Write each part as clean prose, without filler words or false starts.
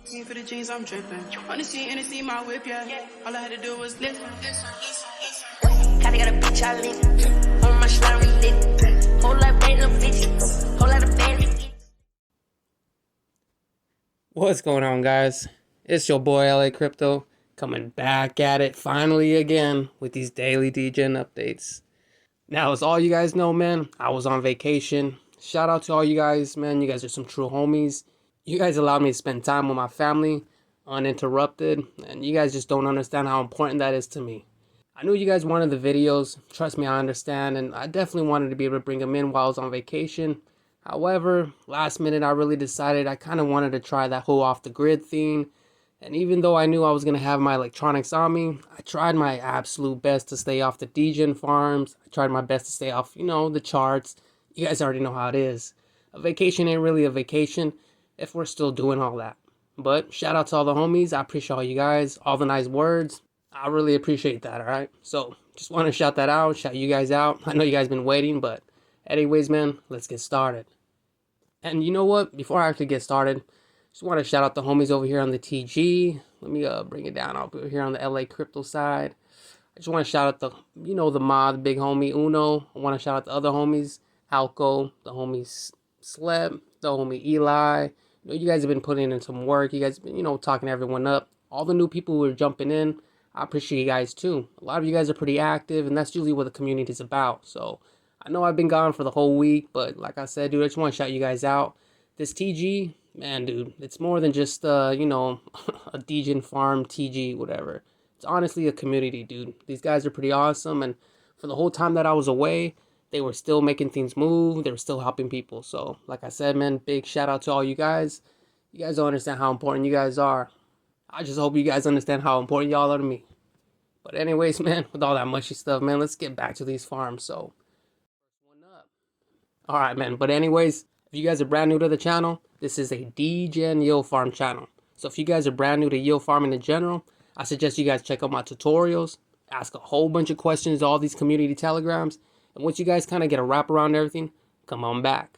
For the jeans, I'm dripping. On the scene, and see my whip, yeah. All I had to do was listen. Kinda got a bitch I lit. On my slime, we lit. Whole lot of bad little bitches. Whole lot of bad bitches. What's going on, guys? It's your boy LA Crypto coming back at it finally again with these daily Degen updates. Now, as all you guys know, man, I was on vacation. Shout out to all you guys, man. You guys are some true homies. You guys allowed me to spend time with my family uninterrupted, and you guys just don't understand how important that is to me. I knew you guys wanted the videos. Trust me, I understand, and I definitely wanted to be able to bring them in while I was on vacation. However, last minute, I really decided I kind of wanted to try that whole off-the-grid thing. And even though I knew I was going to have my electronics on me, I tried my absolute best to stay off the Degen Farms. I tried my best to stay off, the charts. You guys already know how it is. A vacation ain't really a vacation if we're still doing all that. But shout out to all the homies. I appreciate all you guys, all the nice words. I really appreciate that, alright? So, just want to shout that out, shout you guys out. I know you guys been waiting, but anyways, man, let's get started. And you know what? Before I actually get started, just want to shout out the homies over here on the TG. Let me bring it down over here on the LA Crypto side. I just want to shout out the, the mod, big homie Uno. I want to shout out the other homies, Halco, the homies Sleb, the homie Eli. You guys have been putting in some work. You guys have been, talking everyone up. All the new people who are jumping in, I appreciate you guys too. A lot of you guys are pretty active, and that's usually what the community is about. So, I know I've been gone for the whole week, but like I said, dude, I just want to shout you guys out. This TG, man, dude, it's more than just, a Degen farm TG, whatever. It's honestly a community, dude. These guys are pretty awesome, and for the whole time that I was away, they were still making things move. They were still helping people. So, like I said, man, big shout out to all you guys. You guys don't understand how important you guys are. I just hope you guys understand how important y'all are to me. But anyways, man, with all that mushy stuff, man, let's get back to these farms. So, first one up. All right, man. But anyways, if you guys are brand new to the channel, this is a Degen yield farm channel. So if you guys are brand new to yield farming in general, I suggest you guys check out my tutorials, ask a whole bunch of questions to all these community telegrams, and once you guys kind of get a wrap around everything, come on back.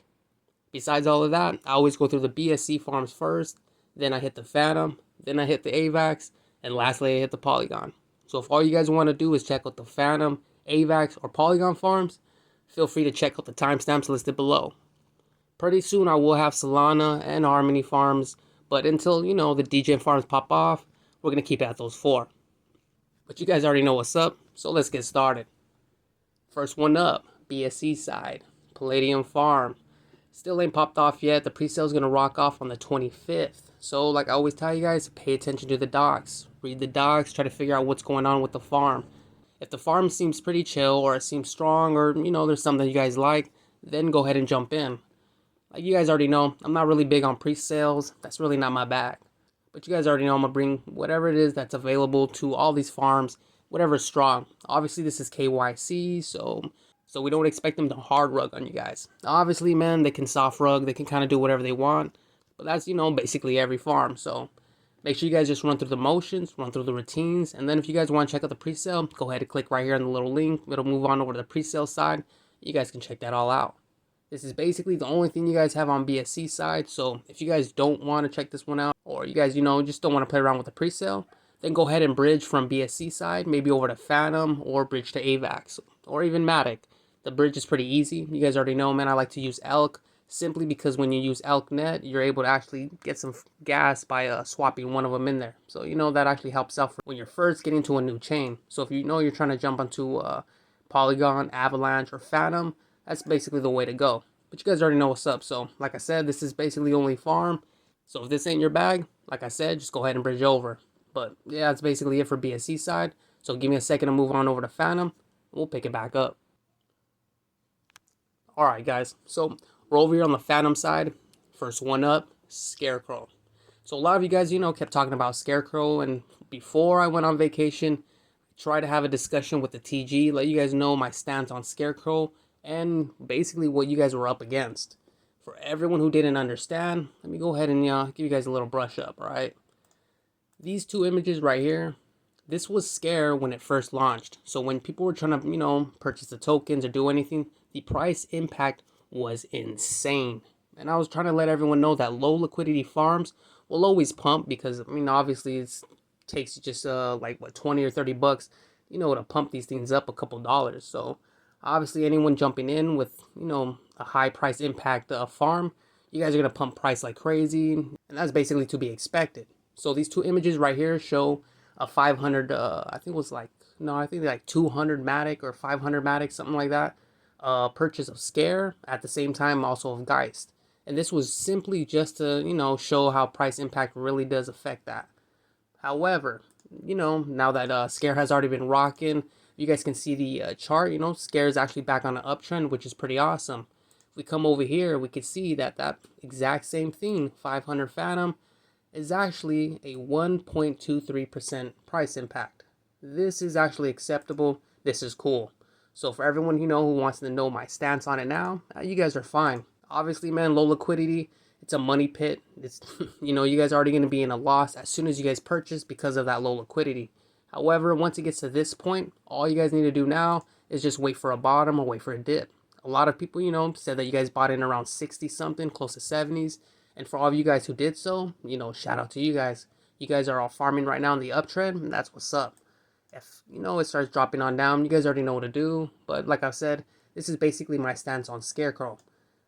Besides all of that, I always go through the BSC Farms first, then I hit the Phantom, then I hit the AVAX, and lastly I hit the Polygon. So if all you guys want to do is check out the Phantom, AVAX, or Polygon Farms, feel free to check out the timestamps listed below. Pretty soon I will have Solana and Harmony Farms, but until, the Degen Farms pop off, we're going to keep it at those 4. But you guys already know what's up, so let's get started. First one up, BSC side, Palladium Farm. Still ain't popped off yet. The pre-sale is going to rock off on the 25th. So like I always tell you guys, pay attention to the docs. Read the docs, try to figure out what's going on with the farm. If the farm seems pretty chill, or it seems strong, or, there's something you guys like, then go ahead and jump in. Like you guys already know, I'm not really big on pre-sales. That's really not my bag. But you guys already know I'm going to bring whatever it is that's available to all these farms, whatever is strong. Obviously, this is KYC, so we don't expect them to hard rug on you guys. Obviously, man, they can soft rug. They can kind of do whatever they want. But that's, basically every farm. So make sure you guys just run through the motions, run through the routines. And then if you guys want to check out the pre-sale, go ahead and click right here on the little link. It'll move on over to the pre-sale side. You guys can check that all out. This is basically the only thing you guys have on BSC side. So if you guys don't want to check this one out, or you guys, just don't want to play around with the pre-sale, then go ahead and bridge from BSC side, maybe over to Phantom, or bridge to AVAX, or even Matic. The bridge is pretty easy. You guys already know, man, I like to use Elk, simply because when you use ElkNet, you're able to actually get some gas by swapping one of them in there. So, that actually helps out when you're first getting to a new chain. So if you're trying to jump onto Polygon, Avalanche, or Phantom, that's basically the way to go. But you guys already know what's up. So, like I said, this is basically only farm. So if this ain't your bag, like I said, just go ahead and bridge over. But yeah, that's basically it for BSC side. So give me a second to move on over to Phantom, and we'll pick it back up. Alright guys, so we're over here on the Phantom side. First one up, Scarecrow. So a lot of you guys, kept talking about Scarecrow, and before I went on vacation, I tried to have a discussion with the TG, let you guys know my stance on Scarecrow, and basically what you guys were up against. For everyone who didn't understand, let me go ahead and give you guys a little brush up, alright? These two images right here, this was Scare when it first launched. So when people were trying to, purchase the tokens or do anything, the price impact was insane. And I was trying to let everyone know that low liquidity farms will always pump because, I mean, obviously it takes just like what, 20 or 30 bucks, you know, to pump these things up a couple dollars. So obviously anyone jumping in with, you know, a high price impact farm, you guys are gonna pump price like crazy, and that's basically to be expected. So these two images right here show a 500, I think it was like, no, I think like 200 Matic or 500 Matic, something like that. Purchase of Scare at the same time also of Geist. And this was simply just to, you know, show how price impact really does affect that. However, you know, now that Scare has already been rocking, you guys can see the chart, you know, Scare is actually back on an uptrend, which is pretty awesome. If we come over here, we can see that that exact same thing, 500 Phantom, is actually a 1.23% price impact. This is actually acceptable. This is cool. So for everyone, you know, who wants to know my stance on it now, you guys are fine. Obviously, man, low liquidity, it's a money pit. It's, you know, you guys are already going to be in a loss as soon as you guys purchase because of that low liquidity. However, once it gets to this point, all you guys need to do now is just wait for a bottom or wait for a dip. A lot of people, you know, said that you guys bought in around 60 something, close to 70s. And for all of you guys who did so, you know, shout out to you guys. You guys are all farming right now in the uptrend, and that's what's up. If, you know, it starts dropping on down, you guys already know what to do. But like I said, this is basically my stance on Scarecrow.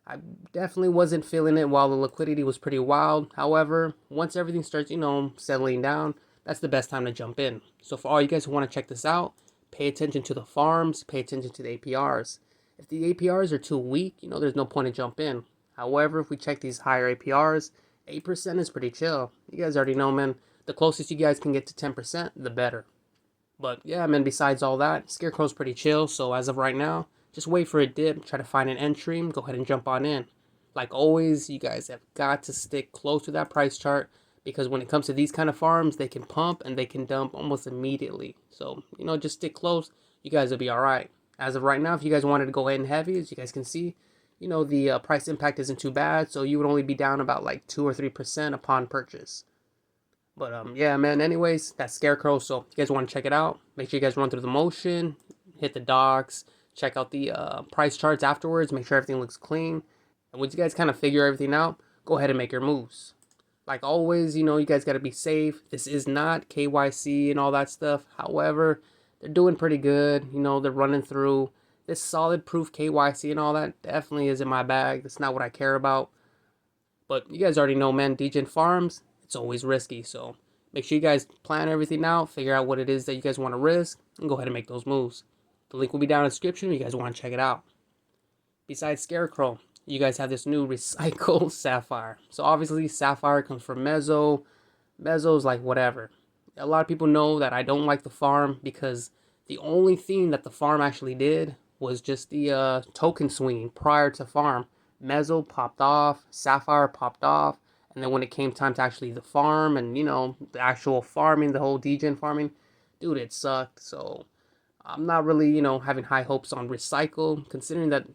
I definitely wasn't feeling it while the liquidity was pretty wild. However, once everything starts, you know, settling down, that's the best time to jump in. So for all you guys who want to check this out, pay attention to the farms, pay attention to the APRs. If the APRs are too weak, you know, there's no point to jump in. However, if we check these higher APRs, 8% is pretty chill. You guys already know, man. The closest you guys can get to 10%, the better. But yeah, man, besides all that, Scarecrow's pretty chill. So as of right now, just wait for a dip, try to find an entry, go ahead and jump on in. Like always, you guys have got to stick close to that price chart because when it comes to these kind of farms, they can pump and they can dump almost immediately. So, you know, just stick close. You guys will be all right. As of right now, if you guys wanted to go ahead and heavy, as you guys can see, you know, the price impact isn't too bad. So you would only be down about like 2 or 3% upon purchase. But yeah, man, anyways, that's Scarecrow. So if you guys want to check it out, make sure you guys run through the motion, hit the docs, check out the price charts afterwards, make sure everything looks clean. And once you guys kind of figure everything out, go ahead and make your moves. Like always, you know, you guys got to be safe. This is not KYC and all that stuff. However, they're doing pretty good. You know, they're running through. This solid proof KYC and all that definitely is in my bag. That's not what I care about. But you guys already know, man, Degen Farms, it's always risky. So make sure you guys plan everything out, figure out what it is that you guys want to risk, and go ahead and make those moves. The link will be down in the description if you guys want to check it out. Besides Scarecrow, you guys have this new recycled sapphire. So obviously sapphire comes from Mezzo. Mezzo's like whatever. A lot of people know that I don't like the farm because the only thing that the farm actually did was just the token swinging prior to farm. Mezzo popped off, sapphire popped off, and then when it came time to actually the farm and, you know, the actual farming, the whole Degen farming, dude, it sucked. So I'm not really, you know, having high hopes on Recycle, considering that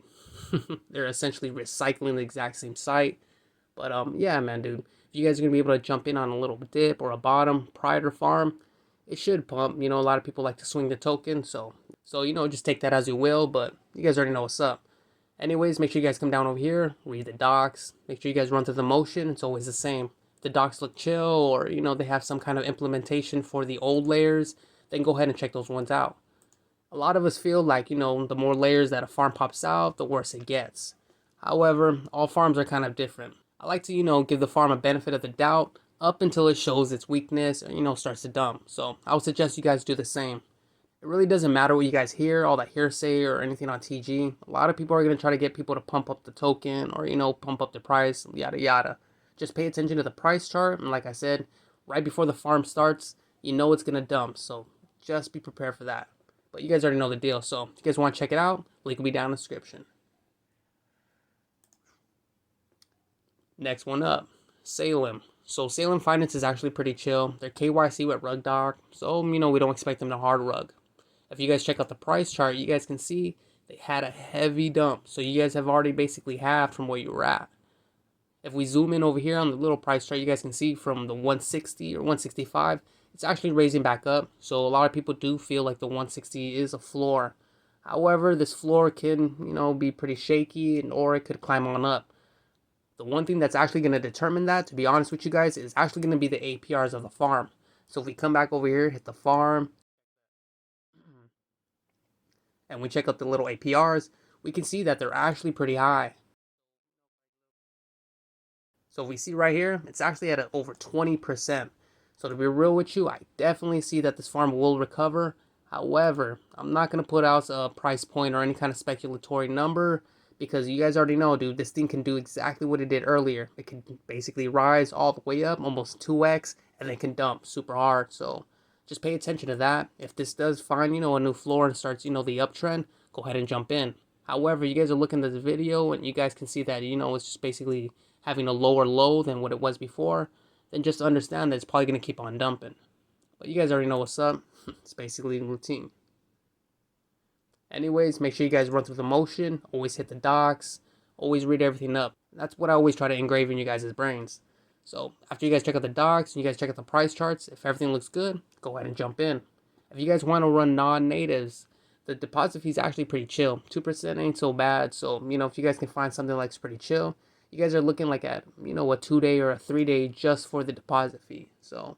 they're essentially recycling the exact same site. But yeah, man, dude, if you guys are gonna be able to jump in on a little dip or a bottom prior to farm, it should pump. You know, a lot of people like to swing the token, so you know, just take that as you will. But you guys already know what's up. Anyways, make sure you guys come down over here, read the docs, make sure you guys run through the motion. It's always the same. If the docs look chill, or, you know, they have some kind of implementation for the old layers, then go ahead and check those ones out. A lot of us feel like, you know, the more layers that a farm pops out, the worse it gets. However, all farms are kind of different. I like to, you know, give the farm a benefit of the doubt up until it shows its weakness or, you know, starts to dump. So I would suggest you guys do the same. It really doesn't matter what you guys hear, all that hearsay or anything on TG. A lot of people are going to try to get people to pump up the token or, you know, pump up the price, yada yada. Just pay attention to the price chart. And like I said, right before the farm starts, you know it's going to dump. So just be prepared for that. But you guys already know the deal. So if you guys want to check it out, link will be down in the description. Next one up, Salem. So Salem Finance is actually pretty chill. They're KYC with rug doc. So, you know, we don't expect them to hard rug. If you guys check out the price chart, you guys can see they had a heavy dump. So you guys have already basically halved from where you were at. If we zoom in over here on the little price chart, you guys can see from the 160 or 165, it's actually raising back up. So a lot of people do feel like the 160 is a floor. However, this floor can, you know, be pretty shaky, or it could climb on up. The one thing that's actually going to determine that, to be honest with you guys, is actually going to be the APRs of the farm. So if we come back over here, hit the farm, and we check out the little APRs, we can see that they're actually pretty high. So if we see right here, it's actually at over 20%. So to be real with you, I definitely see that this farm will recover. However, I'm not going to put out a price point or any kind of speculatory number, because you guys already know, dude, this thing can do exactly what it did earlier. It can basically rise all the way up, almost 2x, and then can dump super hard. So just pay attention to that. If this does find, a new floor and starts, the uptrend, go ahead and jump in. However, you guys are looking at this video and you guys can see that, it's just basically having a lower low than what it was before, then just understand that it's probably going to keep on dumping. But you guys already know what's up. It's basically routine. Anyways, make sure you guys run through the motion. Always hit the docs. Always read everything up. That's what I always try to engrave in you guys' brains. So after you guys check out the docs and you guys check out the price charts, if everything looks good, go ahead and jump in. If you guys want to run non-natives, the deposit fee is actually pretty chill. 2% ain't so bad. So, if you guys can find something like pretty chill, you guys are looking like at, a 2-day or a 3-day just for the deposit fee. So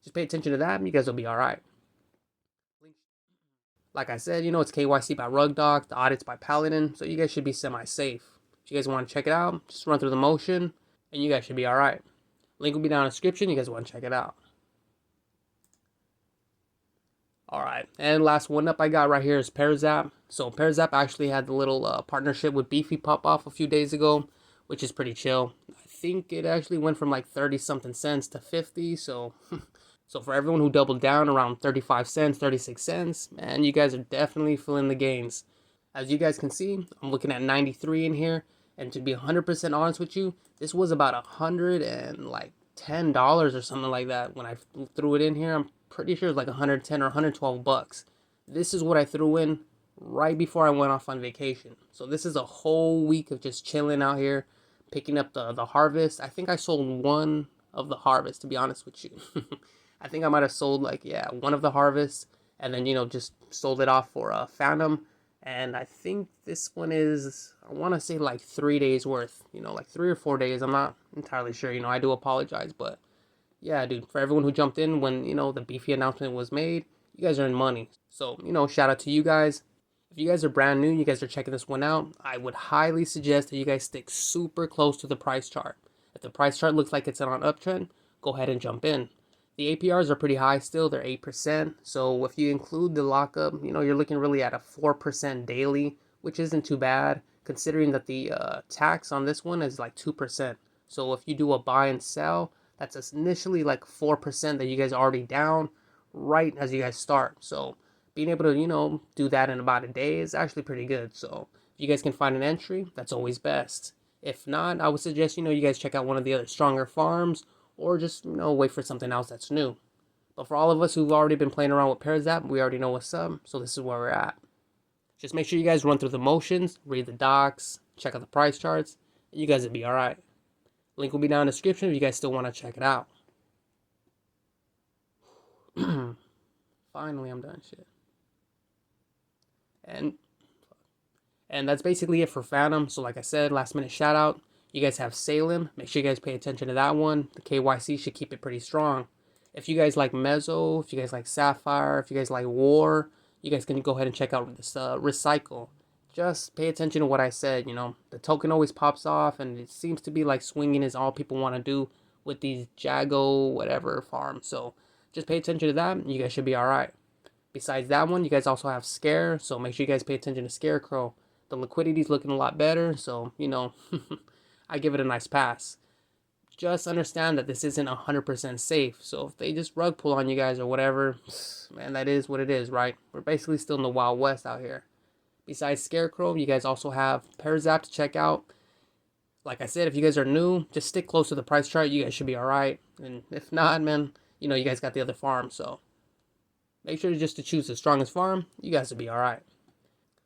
just pay attention to that and you guys will be all right. Like I said, it's KYC by Rugdoc, the audit's by Paladin, so you guys should be semi-safe. If you guys want to check it out, just run through the motion and you guys should be all right. Link will be down in the description. You guys want to check it out. All right, and last one up I got right here is Pearzap. So Pearzap actually had the little partnership with Beefy pop off a few days ago, which is pretty chill. I think it actually went from like 30 something cents to 50. So for everyone who doubled down around 35 cents, 36 cents, man, you guys are definitely feeling the gains. As you guys can see, I'm looking at 93 in here. And to be 100% honest with you, this was about $110 or something like that when I threw it in here. I'm pretty sure it's like 110 or 112 bucks. This is what I threw in right before I went off on vacation. So this is a whole week of just chilling out here, picking up the harvest. I think I sold one of the harvest, to be honest with you. I think I might have sold one of the harvests, and then just sold it off for a Phantom. And I think this one is, I want to say like 3 days worth, like 3 or 4 days. I'm not entirely sure, I do apologize. But yeah, dude, for everyone who jumped in when, the Beefy announcement was made, you guys earned money. So, shout out to you guys. If you guys are brand new, you guys are checking this one out, I would highly suggest that you guys stick super close to the price chart. If the price chart looks like it's on an uptrend, go ahead and jump in. The APRs are pretty high still, they're 8%. So if you include the lockup, you're looking really at a 4% daily, which isn't too bad, considering that the tax on this one is like 2%. So if you do a buy and sell, that's initially like 4% that you guys are already down right as you guys start. So being able to, do that in about a day is actually pretty good. So if you guys can find an entry, that's always best. If not, I would suggest, you guys check out one of the other stronger farms, or just, wait for something else that's new. But for all of us who've already been playing around with Pearzap, we already know what's up, so this is where we're at. Just make sure you guys run through the motions, read the docs, check out the price charts, and you guys will be alright. Link will be down in the description if you guys still want to check it out. Finally, I'm done shit. And that's basically it for Phantom. So like I said, last minute shout out. You guys have Salem. Make sure you guys pay attention to that one. The KYC should keep it pretty strong. If you guys like Mezzo, if you guys like Sapphire, if you guys like War, you guys can go ahead and check out this Recycle. Just pay attention to what I said, The token always pops off, and it seems to be like swinging is all people want to do with these Jago whatever farms. So just pay attention to that, and you guys should be alright. Besides that one, you guys also have Scare, so make sure you guys pay attention to Scarecrow. The liquidity is looking a lot better, so, I give it a nice pass. Just understand that this isn't 100% safe. So if they just rug pull on you guys or whatever, man, that is what it is, right? We're basically still in the Wild West out here. Besides Scarecrow, you guys also have Pearzap to check out. Like I said, if you guys are new, just stick close to the price chart. You guys should be alright. And if not, man, you guys got the other farm. So make sure just to choose the strongest farm. You guys will be alright.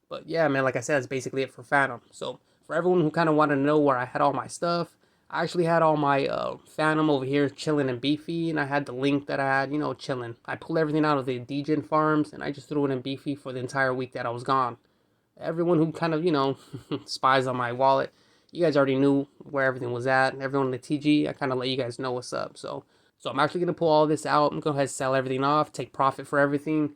But yeah, man, like I said, that's basically it for Phantom. So for everyone who kind of wanted to know where I had all my stuff, I actually had all my Phantom over here chilling in Beefy, and I had the link that I had, chilling. I pulled everything out of the Degen Farms, and I just threw it in Beefy for the entire week that I was gone. Everyone who kind of, spies on my wallet, you guys already knew where everything was at. Everyone in the TG, I kind of let you guys know what's up. So I'm actually going to pull all this out. I'm going to go ahead and sell everything off, take profit for everything.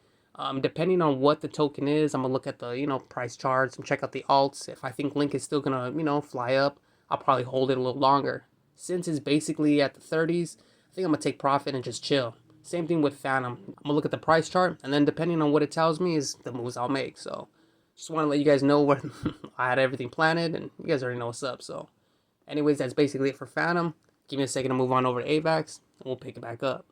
Depending on what the token is, I'm going to look at the, price charts and check out the alts. If I think Link is still going to, fly up, I'll probably hold it a little longer. Since it's basically at the 30s, I think I'm going to take profit and just chill. Same thing with Phantom. I'm going to look at the price chart, and then depending on what it tells me is the moves I'll make. So just want to let you guys know where I had everything planned, and you guys already know what's up. So anyways, that's basically it for Phantom. Give me a second to move on over to AVAX, and we'll pick it back up.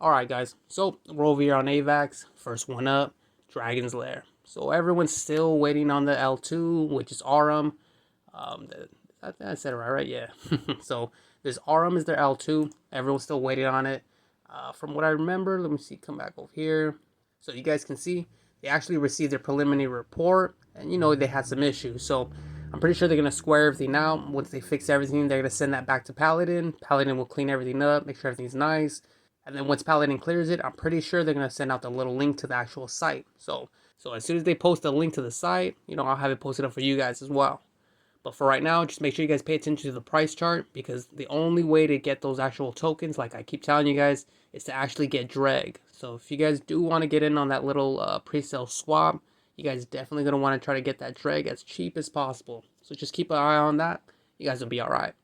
Alright guys, so we're over here on AVAX. First one up, Dragon's Lair. So everyone's still waiting on the L2, which is RM. I said it right? Yeah. So this RM is their L2. Everyone's still waiting on it. From what I remember, let me see, come back over here. So you guys can see, they actually received their preliminary report, and they had some issues. So I'm pretty sure they're going to square everything out. Once they fix everything, they're going to send that back to Paladin. Paladin will clean everything up, make sure everything's nice. And then once Paladin clears it, I'm pretty sure they're going to send out the little link to the actual site. So as soon as they post a link to the site, I'll have it posted up for you guys as well. But for right now, just make sure you guys pay attention to the price chart, because the only way to get those actual tokens, like I keep telling you guys, is to actually get dreg. So if you guys do want to get in on that little pre-sale swap, you guys definitely going to want to try to get that dreg as cheap as possible. So just keep an eye on that. You guys will be alright.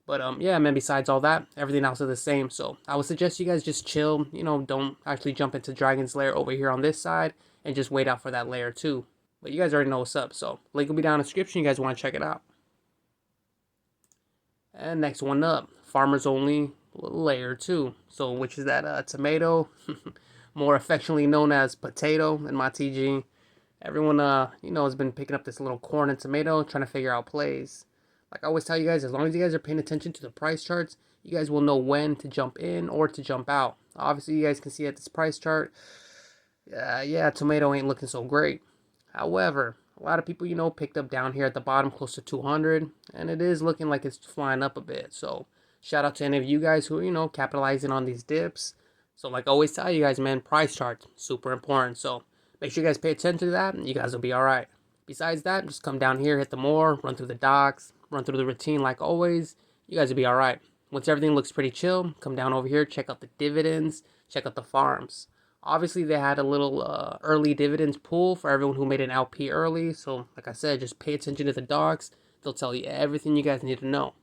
But yeah, man, besides all that, everything else is the same. So I would suggest you guys just chill. Don't actually jump into Dragon's Lair over here on this side, and just wait out for that Lair too. But you guys already know what's up. So link will be down in the description. You guys want to check it out. And next one up, Farmers Only Lair 2. So which is that tomato, more affectionately known as potato in my TG. Everyone has been picking up this little corn and tomato, trying to figure out plays. Like I always tell you guys, as long as you guys are paying attention to the price charts, you guys will know when to jump in or to jump out. Obviously, you guys can see at this price chart, yeah, tomato ain't looking so great. However, a lot of people, picked up down here at the bottom close to 200, and it is looking like it's flying up a bit. So shout out to any of you guys who, capitalizing on these dips. So like I always tell you guys, man, price charts, super important. So make sure you guys pay attention to that, and you guys will be all right. Besides that, just come down here, hit the more, run through the docs, run through the routine like always. You guys will be all right. Once everything looks pretty chill, come down over here, check out the dividends, check out the farms. Obviously, they had a little early dividends pool for everyone who made an LP early. So, like I said, just pay attention to the docs. They'll tell you everything you guys need to know.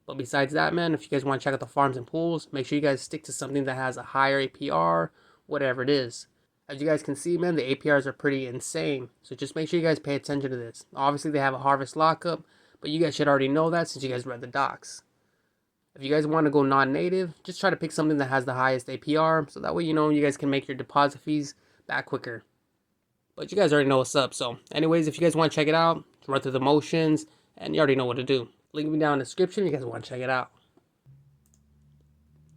But besides that, man, if you guys want to check out the farms and pools, make sure you guys stick to something that has a higher APR, whatever it is. As you guys can see, man, the APRs are pretty insane. So just make sure you guys pay attention to this. Obviously, they have a harvest lockup, but you guys should already know that since you guys read the docs. If you guys want to go non-native, just try to pick something that has the highest APR, so that way you guys can make your deposit fees back quicker. But you guys already know what's up. So anyways, if you guys want to check it out, run through the motions, and you already know what to do. Link will be down in the description if you guys want to check it out.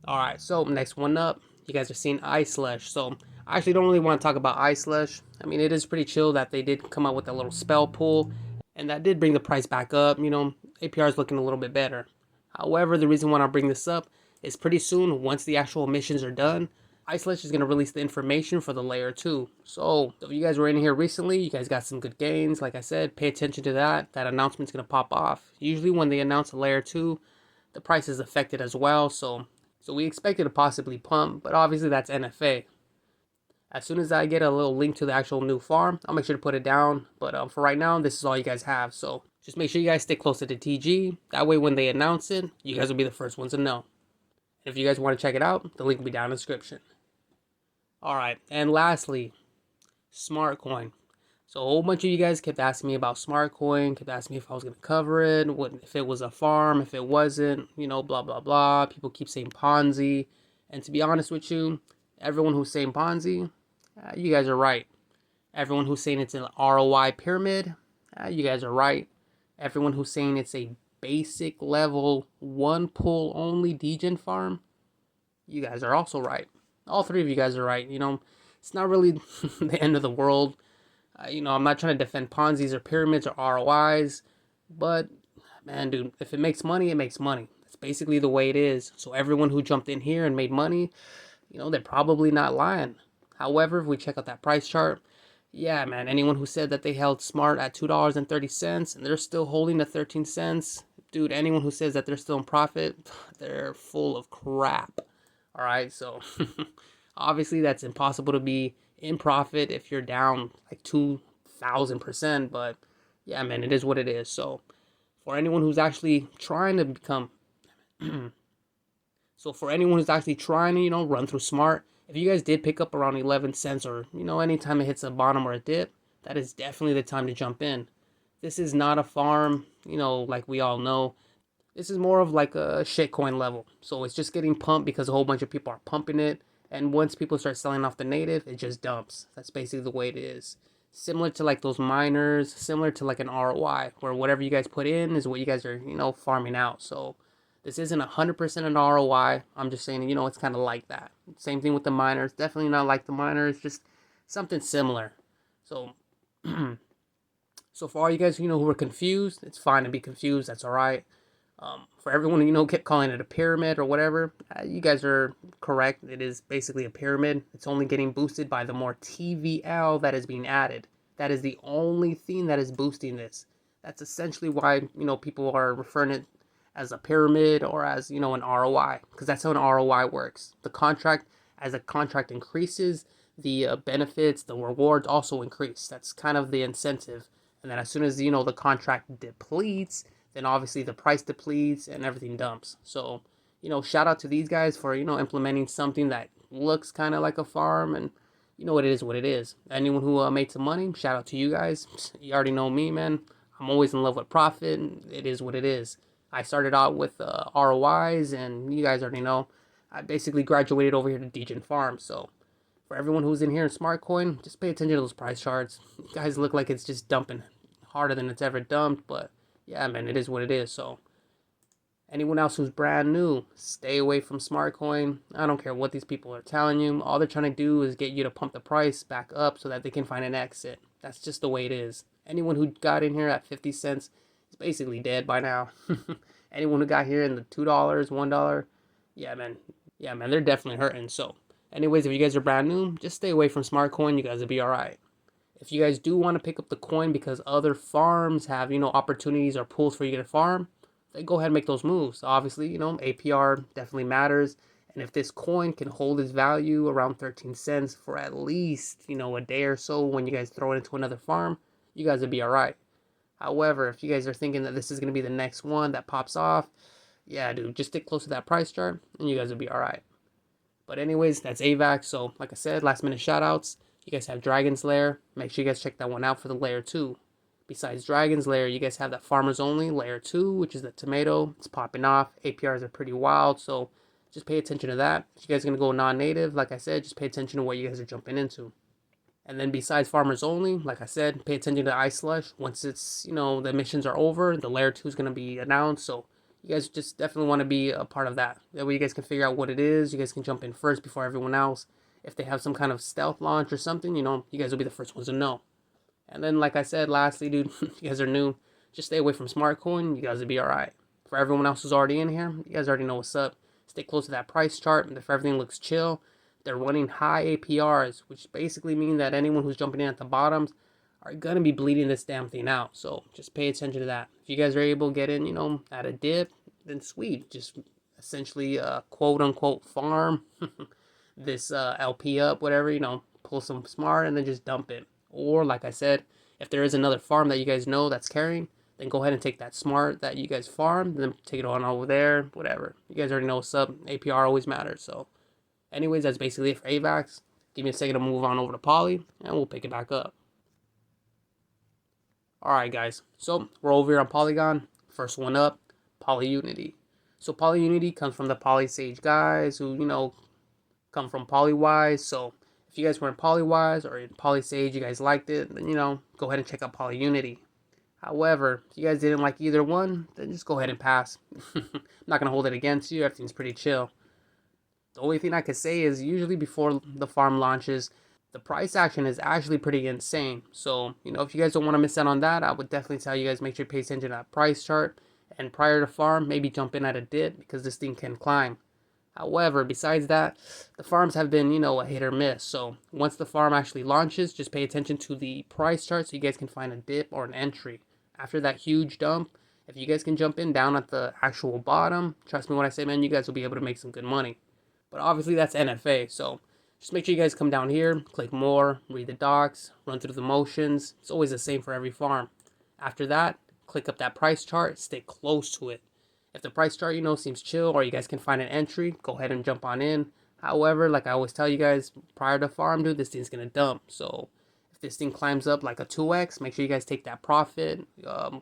Alright, so next one up, you guys are seeing Iceslush. So I actually don't really want to talk about Iceslush. I mean, it is pretty chill that they did come out with a little spell pool, and that did bring the price back up. APR is looking a little bit better. However, the reason why I bring this up is pretty soon, once the actual missions are done, Iceslush is going to release the information for the Lair 2. So, if you guys were in here recently, you guys got some good gains. Like I said, pay attention to that. That announcement's going to pop off. Usually when they announce a Lair 2, the price is affected as well. So we expect it to possibly pump, but obviously that's NFA. As soon as I get a little link to the actual new farm, I'll make sure to put it down. But for right now, this is all you guys have. So just make sure you guys stick close to the TG. That way when they announce it, you guys will be the first ones to know. And if you guys want to check it out, the link will be down in the description. Alright, and lastly, Smart Coin. So a whole bunch of you guys kept asking me about Smart Coin, kept asking me if I was going to cover it, if it was a farm, if it wasn't, blah, blah, blah. People keep saying Ponzi. And to be honest with you, everyone who's saying Ponzi, you guys are right. Everyone who's saying it's an ROI pyramid, you guys are right. Everyone who's saying it's a basic level, one pull only Degen farm, you guys are also right. All three of you guys are right. It's not really the end of the world. I'm not trying to defend Ponzi's or pyramids or ROIs, but man, dude, if it makes money, it makes money. That's basically the way it is. So everyone who jumped in here and made money, they're probably not lying. However, if we check out that price chart, yeah, man, anyone who said that they held Smart at $2.30 and they're still holding at 13 cents, dude, anyone who says that they're still in profit, they're full of crap. All right, so obviously that's impossible to be in profit if you're down like 2,000%, but yeah, man, it is what it is. So for anyone who's actually trying to become so for anyone who's actually trying to, run through Smart, if you guys did pick up around 11 cents or, anytime it hits a bottom or a dip, that is definitely the time to jump in. This is not a farm, like we all know. This is more of like a shitcoin level. So it's just getting pumped because a whole bunch of people are pumping it. And once people start selling off the native, it just dumps. That's basically the way it is. Similar to like those miners, similar to like an ROI, where whatever you guys put in is what you guys are, farming out. So this isn't 100% an ROI. I'm just saying, it's kind of like that. Same thing with the miners. Definitely not like the miners, just something similar. So, so for all you guys, who are confused, it's fine to be confused. That's all right. For everyone who, kept calling it a pyramid or whatever, you guys are correct. It is basically a pyramid. It's only getting boosted by the more TVL that is being added. That is the only thing that is boosting this. That's essentially why, people are referring it as a pyramid or as, an ROI, because that's how an ROI works. The contract, as a contract increases, the benefits, the rewards also increase. That's kind of the incentive. And then as soon as, the contract depletes, then obviously the price depletes and everything dumps. So, shout out to these guys for, implementing something that looks kind of like a farm, and it is what it is. Anyone who made some money, shout out to you guys. You already know me, man. I'm always in love with profit, and it is what it is. I started out with ROIs, and you guys already know, I basically graduated over here to Degen Farms. So for everyone who's in here in Smart Coin, just pay attention to those price charts. You guys look like it's just dumping harder than it's ever dumped, but yeah, man, it is what it is. So anyone else who's brand new, stay away from Smart Coin. I don't care what these people are telling you. All they're trying to do is get you to pump the price back up so that they can find an exit. That's just the way it is. Anyone who got in here at 50 cents is basically dead by now. Anyone who got here in the $2, $1, yeah, man, they're definitely hurting. So anyways, if you guys are brand new, just stay away from Smart Coin. You guys will be all right. If you guys do want to pick up the coin because other farms have, opportunities or pools for you to farm, then go ahead and make those moves. Obviously, APR definitely matters. And if this coin can hold its value around 13 cents for at least, a day or so when you guys throw it into another farm, you guys will be all right. However, if you guys are thinking that this is going to be the next one that pops off, yeah, dude, just stick close to that price chart and you guys will be all right. But anyways, that's AVAX. So like I said, last minute shout outs. You guys have Dragon's Lair. Make sure you guys check that one out for the Lair 2. Besides Dragon's Lair, you guys have that Farmers Only Lair 2, which is the tomato. It's popping off. APRs are pretty wild, so just pay attention to that. If you guys are going to go non-native, like I said, just pay attention to what you guys are jumping into. And then besides Farmers Only, like I said, pay attention to Iceslush. Once it's, the missions are over, the Lair 2 is going to be announced, so you guys just definitely want to be a part of that. That way you guys can figure out what it is. You guys can jump in first before everyone else. If they have some kind of stealth launch or something, you guys will be the first ones to know. And then, like I said, lastly, dude, if you guys are new, just stay away from Smart Coin. You guys will be all right. For everyone else who's already in here, you guys already know what's up. Stay close to that price chart. If everything looks chill, they're running high APRs, which basically mean that anyone who's jumping in at the bottoms are going to be bleeding this damn thing out. So just pay attention to that. If you guys are able to get in, at a dip, then sweet. Just essentially quote-unquote farm this LP up, whatever, pull some Smart and then just dump it. Or like I said, if there is another farm that you guys know that's carrying, then go ahead and take that Smart that you guys farmed, then take it on over there, whatever. You guys already know what's up. APR always matters. So anyways, that's basically it for AVAX. Give me a second to move on over to Poly, and we'll pick it back up. Alright guys, so we're over here on Polygon. First one up, Polyunity. So Polyunity comes from the Polysage guys who, come from Polywise. So if you guys were in Polywise or in Polysage, you guys liked it, then, go ahead and check out Polyunity. However, if you guys didn't like either one, then just go ahead and pass. I'm not going to hold it against you. Everything's pretty chill. The only thing I could say is usually before the farm launches, the price action is actually pretty insane. So, if you guys don't want to miss out on that, I would definitely tell you guys make sure you pay attention to that price chart. And prior to farm, maybe jump in at a dip because this thing can climb. However, besides that, the farms have been, you know, a hit or miss. So once the farm actually launches, just pay attention to the price chart so you guys can find a dip or an entry. After that huge dump, if you guys can jump in down at the actual bottom, trust me when I say, man, you guys will be able to make some good money. But obviously that's NFA, so just make sure you guys come down here, click more, read the docs, run through the motions. It's always the same for every farm. After that, click up that price chart, stay close to it. If the price chart, you know, seems chill or you guys can find an entry, go ahead and jump on in. However, like I always tell you guys, prior to farm, dude, this thing's going to dump. So if this thing climbs up like a 2x, make sure you guys take that profit.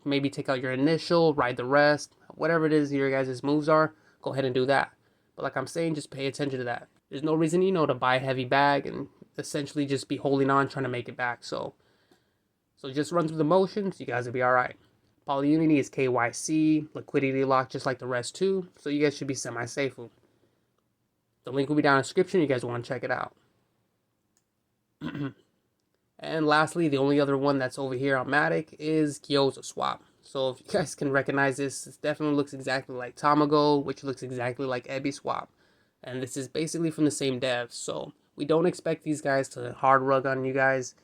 Maybe take out your initial, ride the rest. Whatever it is your guys' moves are, go ahead and do that. But like I'm saying, just pay attention to that. There's no reason, you know, to buy a heavy bag and essentially just be holding on, trying to make it back. So just run through the motions. You guys will be all right. Polyunity is KYC, liquidity lock just like the rest too, so you guys should be semi-safe. The link will be down in the description. You guys want to check it out. And lastly, the only other one that's over here on Matic is Gyoza swap. So if you guys can recognize this, it definitely looks exactly like Tamago, which looks exactly like Swap. And this is basically from the same devs, so we don't expect these guys to hard rug on you guys.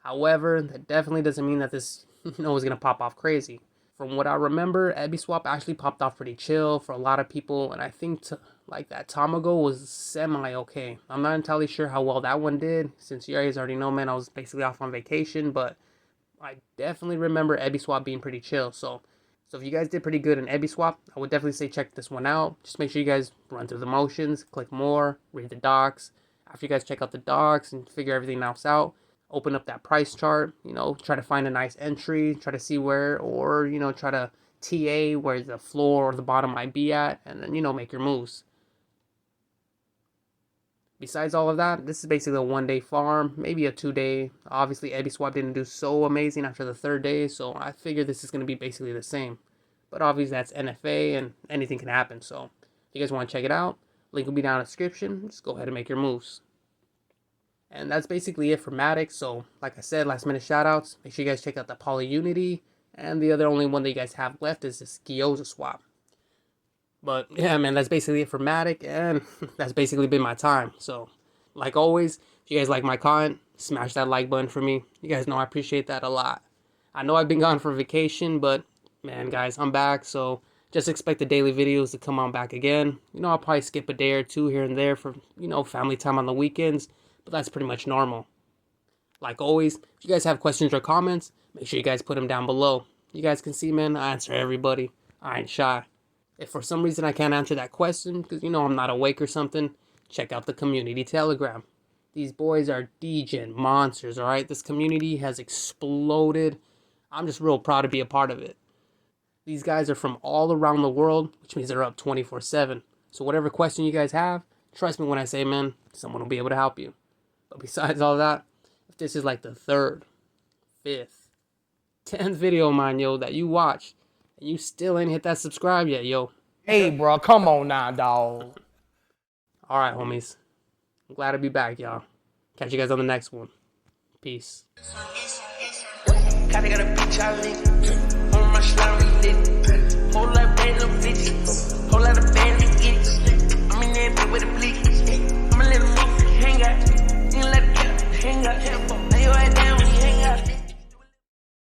However, that definitely doesn't mean that this, you know, is going to pop off crazy. From what I remember, Swap actually popped off pretty chill for a lot of people, and I think like that Tamago was semi-okay. I'm not entirely sure how well that one did, since you guys already know, man, I was basically off on vacation, but I definitely remember Swap being pretty chill. So if you guys did pretty good in Swap, I would definitely say check this one out. Just make sure you guys run through the motions, click more, read the docs. After you guys check out the docs and figure everything else out, open up that price chart, you know, try to find a nice entry, try to see where, or, you know, try to TA where the floor or the bottom might be at, and then, you know, make your moves. Besides all of that, this is basically a 1-day farm, maybe a 2-day. Obviously, Swap didn't do so amazing after the 3rd day, so I figure this is going to be basically the same. But obviously, that's NFA, and anything can happen. So if you guys want to check it out, link will be down in the description. Just go ahead and make your moves. And that's basically it for Matic. So like I said, last minute shoutouts. Make sure you guys check out the Polyunity. And the other only one that you guys have left is this Gyoza swap. But yeah, man, that's basically it for Matic. And that's basically been my time. So like always, if you guys like my content, smash that like button for me. You guys know I appreciate that a lot. I know I've been gone for vacation, but man, guys, I'm back. So just expect the daily videos to come on back again. You know, I'll probably skip a day or two here and there for, you know, family time on the weekends. But that's pretty much normal. Like always, if you guys have questions or comments, make sure you guys put them down below. You guys can see, man, I answer everybody. I ain't shy. If for some reason I can't answer that question, because, you know, I'm not awake or something, check out the community Telegram. These boys are Degen monsters, alright? This community has exploded. I'm just real proud to be a part of it. These guys are from all around the world, which means they're up 24/7. So whatever question you guys have, trust me when I say, man, someone will be able to help you. But besides all that, if this is like the 3rd, 5th, 10th video of mine, yo, that you watch, and you still ain't hit that subscribe yet, yo. Hey, bro, come on now, dog. All right, homies. I'm glad to be back, y'all. Catch you guys on the next one. Peace. Got a bitch I lick. On my slime, we lit. Whole life, random bitches.